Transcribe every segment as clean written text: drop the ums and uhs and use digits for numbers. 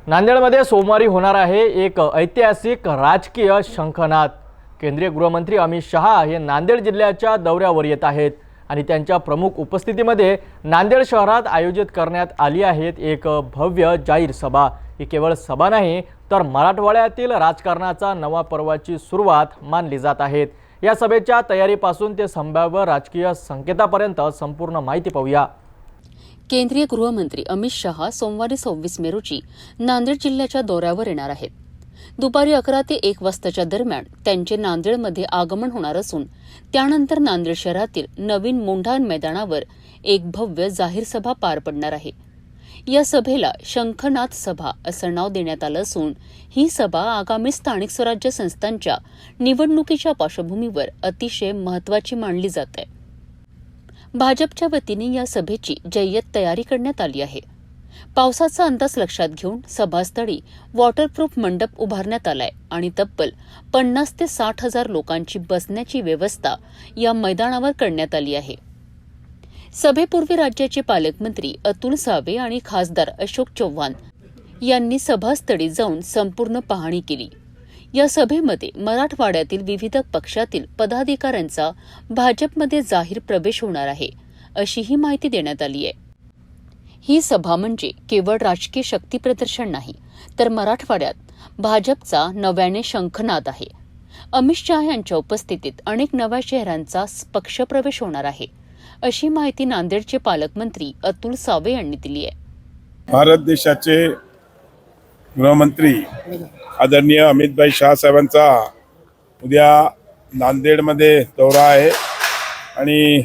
नांदेडमध्ये सोमवारी होणार आहे एक ऐतिहासिक राजकीय शंखनाद। केंद्रीय गृहमंत्री अमित शहा हे नांदेड जिल्ह्याच्या दौऱ्यावर येत आहेत आणि त्यांच्या प्रमुख उपस्थितीमध्ये नांदेड शहरात आयोजित करण्यात आली आहे एक भव्य जाहीर सभा। ही केवळ सभा नाही तर मराठवाड्यातील राजकारणाचा नवा पर्वाची सुरुवात मानली जात आहे। या सभेच्या तयारीपासून ते संभाव्य राजकीय संकेतापर्यंत संपूर्ण माहिती पाहूया। केंद्रीय गृहमंत्री अमित शहा सोमवारी 26 मे रोजी नांदेड जिल्ह्याच्या दौऱ्यावर येणार आहेत। दुपारी 11 ते 1 वाजताच्या दरम्यान त्यांचे नांदेडमध्ये आगमन होणार असून त्यानंतर नांदेड शहरातील नवीन मोंढा मैदानावर एक भव्य जाहीर सभा पार पडणार आहे। या सभेला शंखनाद सभा असं नाव देण्यात आलं असून ही सभा आगामी स्थानिक स्वराज्य संस्थांच्या निवडणुकीच्या पार्श्वभूमीवर अतिशय महत्त्वाची मानली जात आहे। भाजपच्या वतीने या सभेची जय्यत तयारी करण्यात आली आहे। पावसाचा अंदाज लक्षात घेऊन सभास्थळी वॉटरप्रूफ मंडप उभारण्यात आलाय आणि तब्बल 50 ते 60 हजार लोकांची बसण्याची व्यवस्था या मैदानावर करण्यात आली आहे। सभेपूर्वी राज्याचे पालकमंत्री अतुल सावे आणि खासदार अशोक चव्हाण यांनी सभास्थळी जाऊन संपूर्ण पाहणी केली। या सभेमध्ये मराठवाड्यातील विविध पक्षातील पदाधिकाऱ्यांचा भाजपमध्ये जाहीर प्रवेश होणार आहे, अशी ही माहिती देण्यात आली आहे। ही सभा म्हणजे केवळ राजकीय शक्ती प्रदर्शन नाही, तर मराठवाड्यात भाजपचा नव्याने शंखनाद आहे। अमित शहा यांच्या उपस्थितीत अनेक नव्या चेहऱ्यांचा पक्षप्रवेश होणार आहे, अशी माहिती नांदेडचे पालकमंत्री अतुल सावे यांनी दिली आहे। भारत देशाचे गृहमंत्री आदरणीय अमितभाई शाह साहेबांचा उद्या नांदेडमध्ये दौरा आहे आणि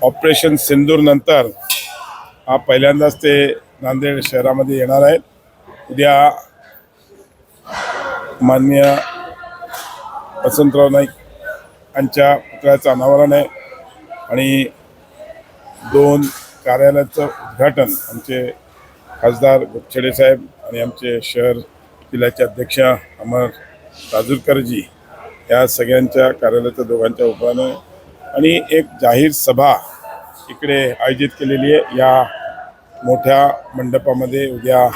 ऑपरेशन सिंदूर नंतर हा पहिल्यांदाच ते नांदेड शहरामध्ये येणार आहेत। उद्या माननीय वसंतराव नाईक यांच्या पुतळ्याचं अनावरण आहे आणि 2 कार्यालयाचं उद्घाटन आमचे खासदार गोपछडे साहेब आणि आमचे शहर जिल्ह्याचे अध्यक्ष अमर राजूरकरजी या सगळ्यांच्या कार्यालयाच्या दोघांच्या उपक्रमाने आणि एक जाहीर सभा इकडे आयोजित केलेली आहे। या मोठ्या मंडपामध्ये उद्या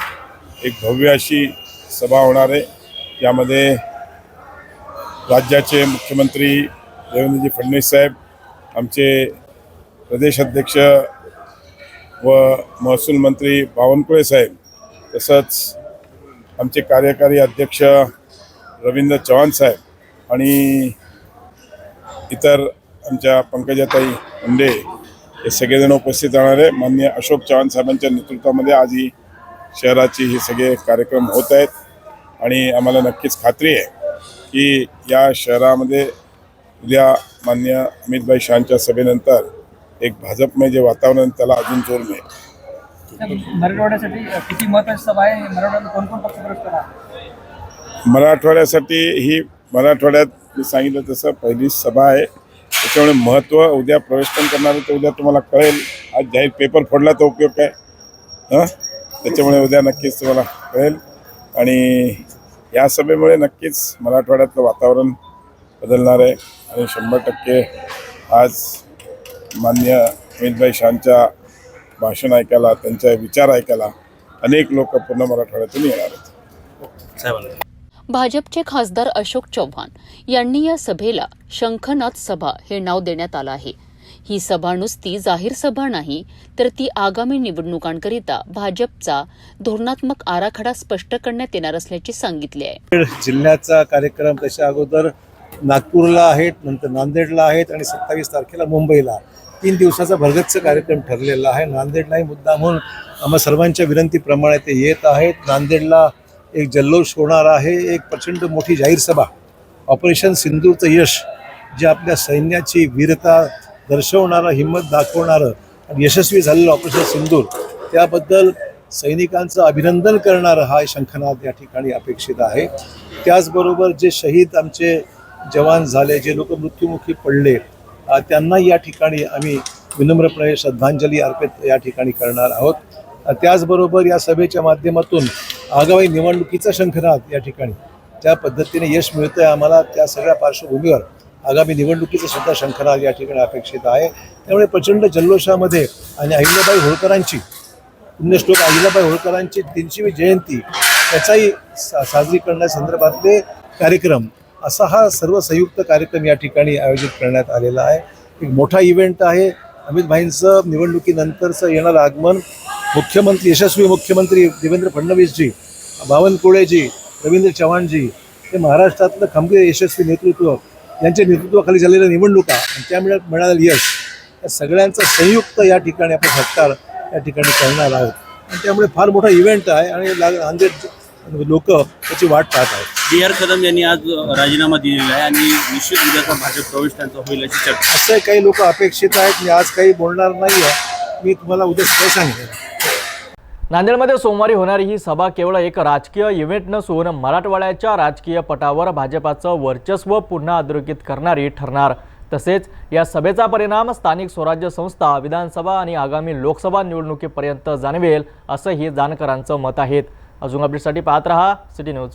एक भव्य अशी सभा होणार आहे। यामध्ये राज्याचे मुख्यमंत्री देवेंद्रजी फडणवीस साहेब, आमचे प्रदेश अध्यक्ष व महसूल मंत्री बावनकुळे साहेब, तसंच आमचे कार्यकारी अध्यक्ष रवींद्र चव्हाण साहेब आणि इतर आमच्या पंकजाताई मुंडे हे सगळेजण उपस्थित राहणार आहे। माननीय अशोक चव्हाण साहेबांच्या नेतृत्वामध्ये आज ही शहराची हे सगळे कार्यक्रम होत आहेत आणि आम्हाला नक्कीच खात्री आहे की या शहरामध्ये उद्या माननीय अमितभाई शहांच्या सभेनंतर एक भाजपमय जे वातावरण त्याला अजून जोर मिळेल। मराठवाड्यासाठी किती महत्त्वाची सभा आहे? मराठवाड्यात कोण पक्ष प्रवेश करणार? मराठवाड्यासाठी ही मराठवाड्यात मी सांगितलं तसं पहिली सभा आहे, त्याच्यामुळे महत्त्व उद्या प्रवेश पण करणार आहे तर उद्या तुम्हाला कळेल। आज जाहीर पेपर फोडला तर उपयोग काय, त्याच्यामुळे उद्या नक्कीच तुम्हाला कळेल आणि या सभेमुळे नक्कीच मराठवाड्यातलं वातावरण बदलणार आहे आणि 100% आज माननीय अमितभाई शहांच्या भाषण ऐकायला, त्यांचे विचार ऐकायला अनेक लोक पूर्ण मराठवाड्यातून येणार आहेत। भाजपचे खासदार अशोक चव्हाण यांनी या सभेला शंखनाद सभा हे नाव देण्यात आलं आहे। ही सभा नुसती जाहीर सभा नाही, तर ती आगामी निवडणुकांकरिता भाजपचा धोरणात्मक आराखडा स्पष्ट करण्यात येणार असल्याचे सांगितले आहे। जिल्ह्याचा कार्यक्रम त्याच्या अगोदर नागपूरला आहेत, नंतर नांदेडला आहेत आणि 27 तारखेला मुंबईला 3 दिवसाचा भरगच्च कार्यक्रम ठरलेला आहे। नांदेडलाही मुद्दा म्हणून आम्हा सर्वांच्या विनंतीप्रमाणे ते येत आहेत। नांदेडला एक जल्लोष होणार आहे, एक प्रचंड मोठी जाहीर सभा। ऑपरेशन सिंदूरचं यश जे आपल्या सैन्याची वीरता दर्शवणारं, हिंमत दाखवणारं आणि यशस्वी झालेलं ऑपरेशन सिंदूर, त्याबद्दल सैनिकांचं अभिनंदन करणारं हा शंखनाद या ठिकाणी अपेक्षित आहे। त्याचबरोबर जे शहीद आमचे जवान झाले, जे लोक मृत्युमुखी पडले, त्यांना या ठिकाणी आम्ही विनम्रपणे श्रद्धांजली अर्पित या ठिकाणी करणार आहोत। त्याचबरोबर या सभेच्या माध्यमातून आगामी निवडणुकीचा शंखनाद या ठिकाणी ज्या पद्धतीने यश मिळतंय आम्हाला, त्या सगळ्या पार्श्वभूमीवर आगामी निवडणुकीचा सुद्धा शंखनाद या ठिकाणी अपेक्षित आहे। त्यामुळे प्रचंड जल्लोषामध्ये आणि अहिल्याबाई होळकरांची पुण्यश्लोक अहिल्याबाई होळकरांची 300वी जयंती त्याचाही साजरी करण्यासंदर्भातले कार्यक्रम असा हा सर्व संयुक्त कार्यक्रम या ठिकाणी आयोजित करण्यात आलेला आहे. एक मोठा इव्हेंट आहे. अमित भाईंचं निवडणुकीनंतरचं येणारं आगमन, यशस्वी मुख्यमंत्री देवेंद्र फडणवीसजी, बावनकुळेजी, रवींद्र चव्हाणजी हे महाराष्ट्रातलं खंबीर यशस्वी नेतृत्व यांच्या नेतृत्वाखाली झालेल्या निवडणुका आणि त्यामुळे मिळालेलं यश या सगळ्यांचा संयुक्त या ठिकाणी आपण सत्कार या ठिकाणी करणार आहोत. आणि त्यामुळे फार मोठा इव्हेंट आहे आणि नांदेड लोक त्याची वाट पाहत आहेत. डी.आर. कदम यांनी आज राजीनामा दिलेला आहे आणि निश्चित उद्याचा भाजप प्रवेश त्यांचा होईल अशी चर्चा. असं काही लोक अपेक्षित आहेत. मी आज काही बोलणार नाही आहे. मी तुम्हाला उद्या सगळं सांगेन. नांदेडमध्ये सोमवारी होणारी ही सभा केवळ एक राजकीय इव्हेंट नसून मराठवाड्याच्या राजकीय पटावर भाजपाचं वर्चस्व पुन्हा अधोरेखित करणारी ठरणार. तसेच या सभेचा परिणाम स्थानिक स्वराज्य संस्था, विधानसभा आणि आगामी लोकसभा निवडणुकीपर्यंत जाणवेल असंही जाणकारांचं मत आहे. अजून अपडेटसाठी पाहत रहा सिटी न्यूज.